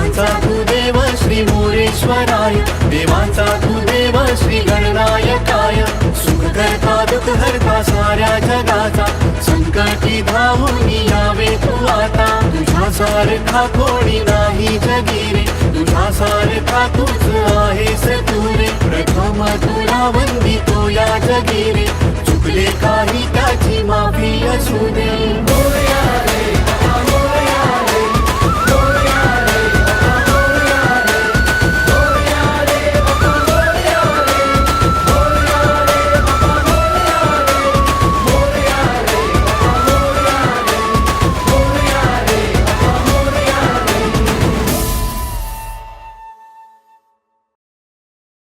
देवांचा तू देव श्री मोरेश्वराय, देवांचा तू देव श्री गणनायकाय. सुख करता दुःख हरता साऱ्या जगाचा, संकटी धावून यावे तू आता. तुझ्या सारखा कोणी नाही जगी रे, तुझ्या सारखा तूच आहेस तू रे. प्रथम तुला वंदितो या जगी रे,